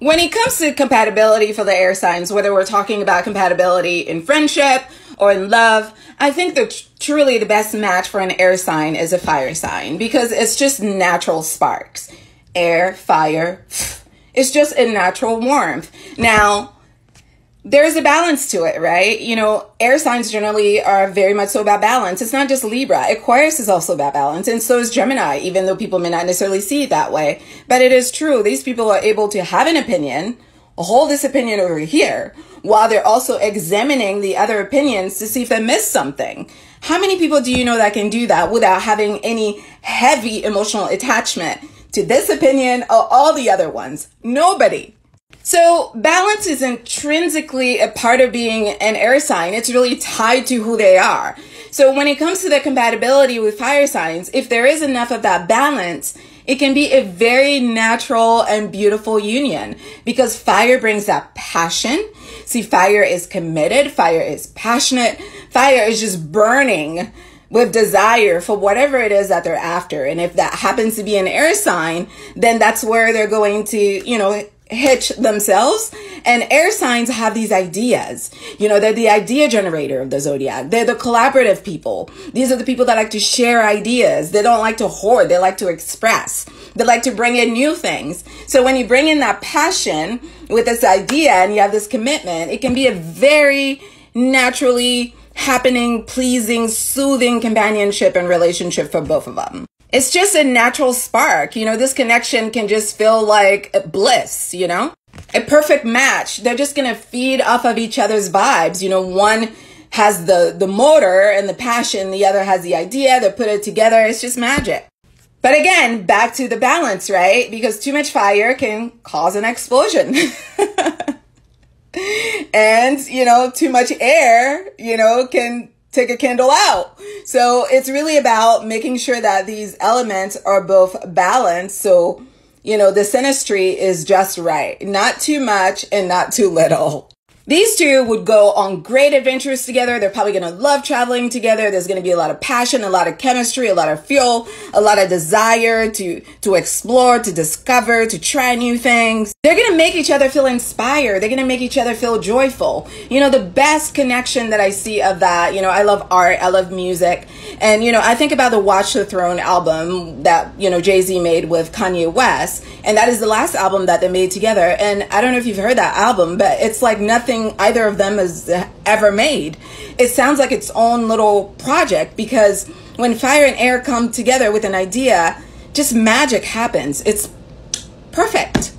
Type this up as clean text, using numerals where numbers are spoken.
When it comes to compatibility for the air signs, whether we're talking about compatibility in friendship or in love, I think that truly the best match for an air sign is a fire sign because it's just natural sparks. Air, fire, it's just a natural warmth. Now, there's a balance to it, right? You know, air signs generally are very much so about balance. It's not just Libra. Aquarius is also about balance, and so is Gemini, even though people may not necessarily see it that way. But it is true. These people are able to have an opinion, hold this opinion over here, while they're also examining the other opinions to see if they missed something. How many people do you know that can do that without having any heavy emotional attachment to this opinion or all the other ones? Nobody. So balance is intrinsically a part of being an air sign. It's really tied to who they are. So when it comes to the compatibility with fire signs, if there is enough of that balance, it can be a very natural and beautiful union because fire brings that passion. See, fire is committed. Fire is passionate. Fire is just burning with desire for whatever it is that they're after. And if that happens to be an air sign, then that's where they're going to, hitch themselves. And air signs have these ideas. They're the idea generator of the zodiac. They're the collaborative people. These are the people that like to share ideas. They don't like to hoard. They like to express. They like to bring in new things. So when you bring in that passion with this idea and you have this commitment, it can be a very naturally happening, pleasing, soothing companionship and relationship for both of them. It's just a natural spark. This connection can just feel like bliss, a perfect match. They're just going to feed off of each other's vibes. One has the motor and the passion. The other has the idea. They put it together. It's just magic. But again, back to the balance, right? Because too much fire can cause an explosion. And, too much air, can take a candle out. So it's really about making sure that these elements are both balanced. So, the synastry is just right. Not too much and not too little. These two would go on great adventures together. They're probably going to love traveling together. There's going to be a lot of passion, a lot of chemistry, a lot of fuel, a lot of desire to explore, to discover, to try new things. They're going to make each other feel inspired. They're going to make each other feel joyful. The best connection that I see of that, I love art. I love music. And, I think about the Watch the Throne album that, Jay-Z made with Kanye West. And that is the last album that they made together. And I don't know if you've heard that album, but it's like nothing either of them has ever made. It sounds like its own little project because when fire and air come together with an idea, just magic happens. It's perfect.